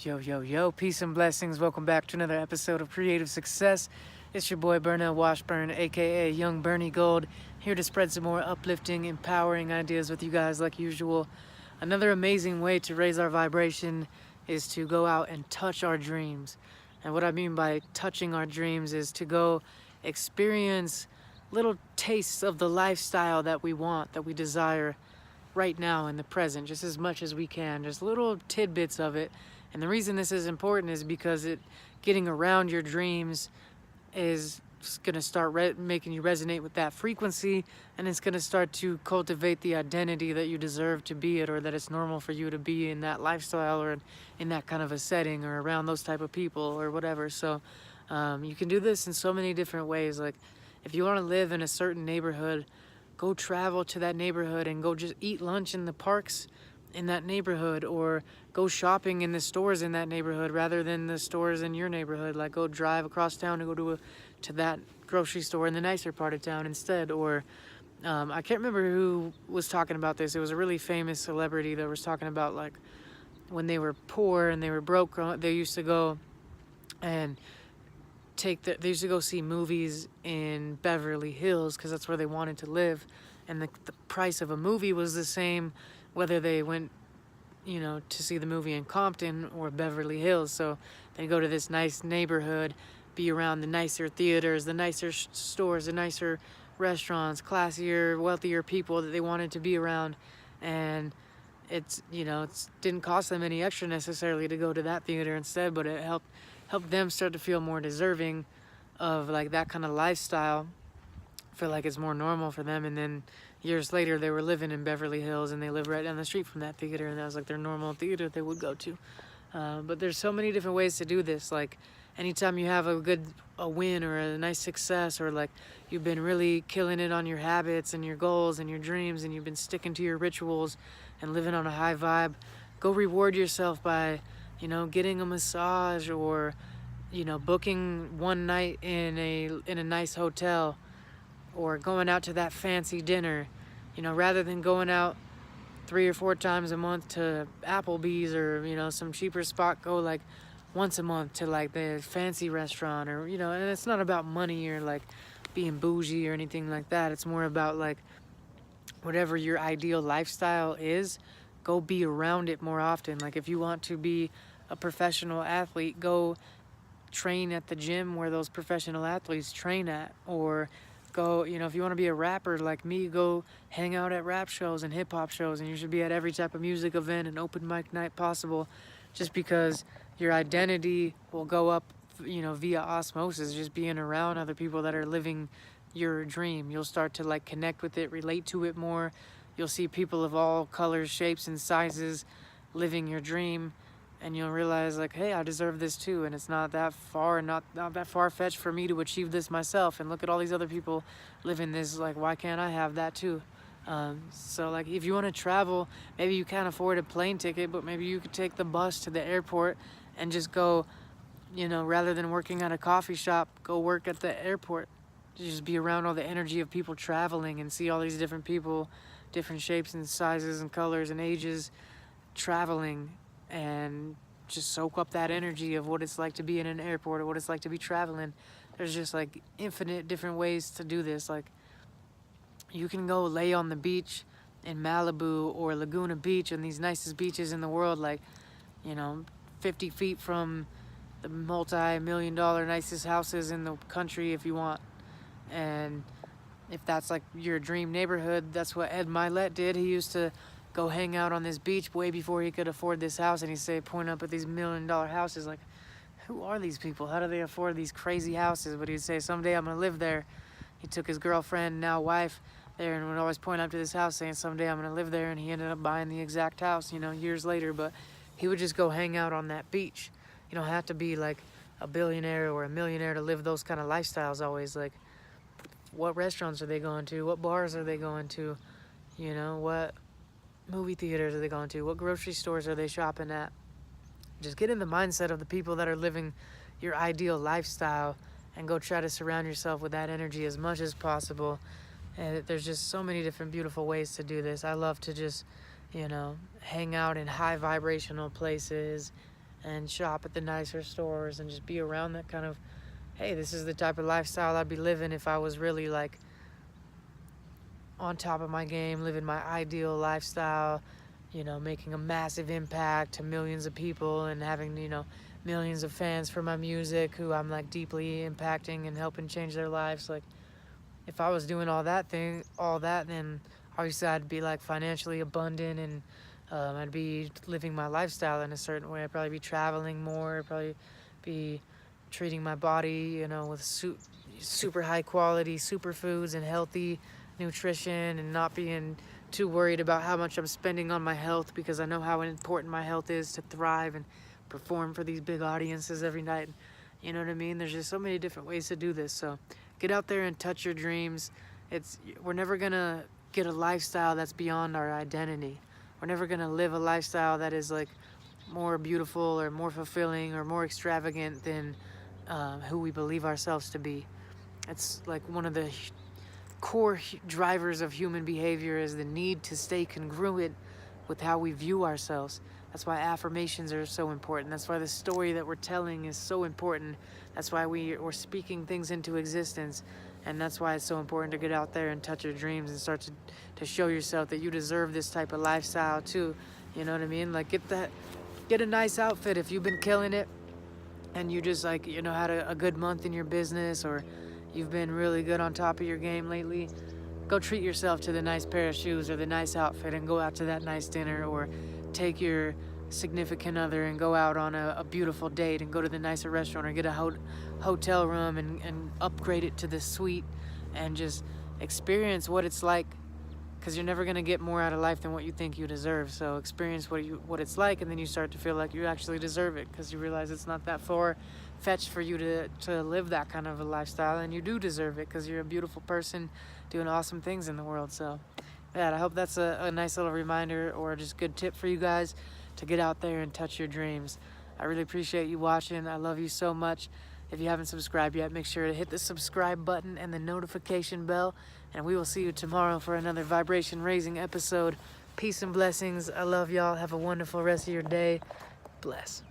Yo, yo, yo, peace and blessings. Welcome back to another episode of Creative Success. It's your boy Burnell Washburn, aka Young Bernie Gold, here to spread some more uplifting, empowering ideas with you guys like usual. Another amazing way to raise our vibration is to go out and touch our dreams. And what I mean by touching our dreams is to go experience little tastes of the lifestyle that we want, that we desire right now in the present, just as much as we can, just little tidbits of it. And the reason this is important is because getting around your dreams is going to start making you resonate with that frequency, and it's going to start to cultivate the identity that you deserve to be it, or that it's normal for you to be in that lifestyle or in that kind of a setting or around those type of people or whatever. So you can do this in so many different ways. Like if you want to live in a certain neighborhood, go travel to that neighborhood and go just eat lunch in the parks in that neighborhood, or go shopping in the stores in that neighborhood rather than the stores in your neighborhood. Like go drive across town and go to that grocery store in the nicer part of town instead. Or I can't remember who was talking about this. It was a really famous celebrity that was talking about like when they were poor and they were broke, they used to go and they used to go see movies in Beverly Hills because that's where they wanted to live, and the price of a movie was the same whether they went, to see the movie in Compton or Beverly Hills. So they go to this nice neighborhood, be around the nicer theaters, the nicer stores, the nicer restaurants, classier, wealthier people that they wanted to be around. And it didn't cost them any extra necessarily to go to that theater instead, but it helped them start to feel more deserving of like that kind of lifestyle. Feel like it's more normal for them. And then years later they were living in Beverly Hills and they lived right down the street from that theater, and that was like their normal theater they would go to. But there's so many different ways to do this. Like anytime you have a win or a nice success, or like you've been really killing it on your habits and your goals and your dreams, and you've been sticking to your rituals and living on a high vibe, go reward yourself by getting a massage, or booking one night in a nice hotel, or going out to that fancy dinner, rather than going out 3 or 4 times a month to Applebee's or, some cheaper spot. Go like once a month to like the fancy restaurant, or, and it's not about money or like being bougie or anything like that. It's more about like whatever your ideal lifestyle is, go be around it more often. Like if you want to be a professional athlete, go train at the gym where those professional athletes train at, or go, if you want to be a rapper like me, go hang out at rap shows and hip-hop shows, and you should be at every type of music event and open mic night possible, just because your identity will go up, via osmosis, just being around other people that are living your dream. You'll start to like connect with it, relate to it more. You'll see people of all colors, shapes, and sizes living your dream, and you'll realize like, hey, I deserve this too, and it's not that far-fetched for me to achieve this myself, and look at all these other people living this, like why can't I have that too? So like if you want to travel, maybe you can't afford a plane ticket, but maybe you could take the bus to the airport and just go, rather than working at a coffee shop, go work at the airport. Just be around all the energy of people traveling and see all these different people, different shapes and sizes and colors and ages traveling, and just soak up that energy of what it's like to be in an airport or what it's like to be traveling. There's just like infinite different ways to do this. Like you can go lay on the beach in Malibu or Laguna Beach, and these nicest beaches in the world, like 50 feet from the multi-million-dollar nicest houses in the country if you want. And if that's like your dream neighborhood, that's what Ed Milet did. He used to go hang out on this beach way before he could afford this house, and he'd say, point up at these $1 million houses, like, who are these people? How do they afford these crazy houses? But he'd say, someday I'm gonna live there. He took his girlfriend, now wife, there, and would always point up to this house saying, someday I'm gonna live there, and he ended up buying the exact house, years later. But he would just go hang out on that beach. You don't have to be like a billionaire or a millionaire to live those kind of lifestyles always. Like, what restaurants are they going to? What bars are they going to? What movie theaters are they going to? What grocery stores are they shopping at? Just get in the mindset of the people that are living your ideal lifestyle, and go try to surround yourself with that energy as much as possible. And there's just so many different beautiful ways to do this. I love to just, hang out in high vibrational places, and shop at the nicer stores and just be around that kind of, hey, this is the type of lifestyle I'd be living if I was really like on top of my game, living my ideal lifestyle, you know, making a massive impact to millions of people and having, you know, millions of fans for my music who I'm like deeply impacting and helping change their lives. Like, if I was doing all that, then obviously I'd be like financially abundant, and I'd be living my lifestyle in a certain way. I'd probably be traveling more, probably be treating my body, you know, with super high quality superfoods and healthy nutrition, and not being too worried about how much I'm spending on my health, because I know how important my health is to thrive and perform for these big audiences every night. You know what I mean? There's just so many different ways to do this. So get out there and touch your dreams. We're never gonna get a lifestyle that's beyond our identity. We're never gonna live a lifestyle that is like more beautiful or more fulfilling or more extravagant than who we believe ourselves to be. It's like one of the core drivers of human behavior is the need to stay congruent with how we view ourselves. That's why affirmations are so important. That's why the story that we're telling is so important. That's why we're speaking things into existence. And that's why it's so important to get out there and touch your dreams and start to show yourself that you deserve this type of lifestyle too. You know what I mean? Like, get a nice outfit if you've been killing it and you just, like, you know, had a good month in your business, or you've been really good on top of your game lately. Go treat yourself to the nice pair of shoes or the nice outfit and go out to that nice dinner, or take your significant other and go out on a beautiful date and go to the nicer restaurant, or get a hotel room and upgrade it to the suite and just experience what it's like, because you're never going to get more out of life than what you think you deserve. So experience what it's like, and then you start to feel like you actually deserve it, because you realize it's not that far fetched for you to live that kind of a lifestyle, and you do deserve it because you're a beautiful person doing awesome things in the world. So yeah, I hope that's a nice little reminder, or just good tip for you guys to get out there and touch your dreams. I really appreciate you watching. I love you so much. If you haven't subscribed yet, make sure to hit the subscribe button and the notification bell, and we will see you tomorrow for another vibration raising episode. Peace and blessings. I love y'all. Have a wonderful rest of your day. Bless.